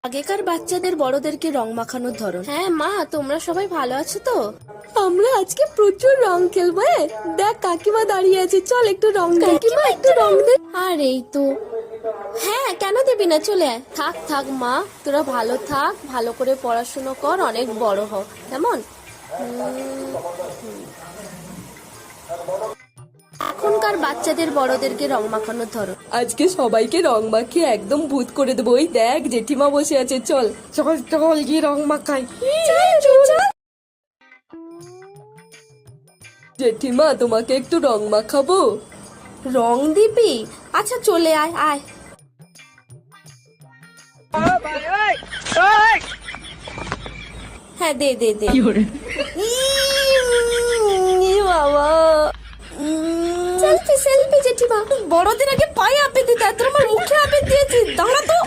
আগেকার বাচ্চাদের বড়দেরকে রং মাখানোর ধরন। হ্যাঁ মা, তোমরা সবাই ভালো আছো তো? আমরা আজকে প্রচুর রং খেলবো। দেখ কাকিমা দাঁড়িয়ে আছে, চল একটু রং। কাকিমা একটু রং দে। আর এই তো। হ্যাঁ কেন দিবি না, চলে আয়। থাক থাক মা, তোরা ভালো থাক, ভালো করে পড়াশুনো কর, অনেক বড় হ কেমন। এখনকার বাচ্চাদের বড়দেরকে রং মাখানোর ধরন। আজকে সবাইকে রং মাখিয়ে একদম ভূত করে দেবো। ওই দেখ জেঠিমা বসে আছে, চল চল চল গিয়ে রং মাখাই। জেঠিমা তোমাকে একটু রং মাখাবো। রং দিবি? আচ্ছা চলে আয় আয়। হ্যাঁ দে দে দে। বাবা সেলফি সেলফি। জেঠিমা বড়দের আগে পায়ে আপে দিতে, তোর আমার মুখে আপে দিয়েছিস, দাঁড়া তো।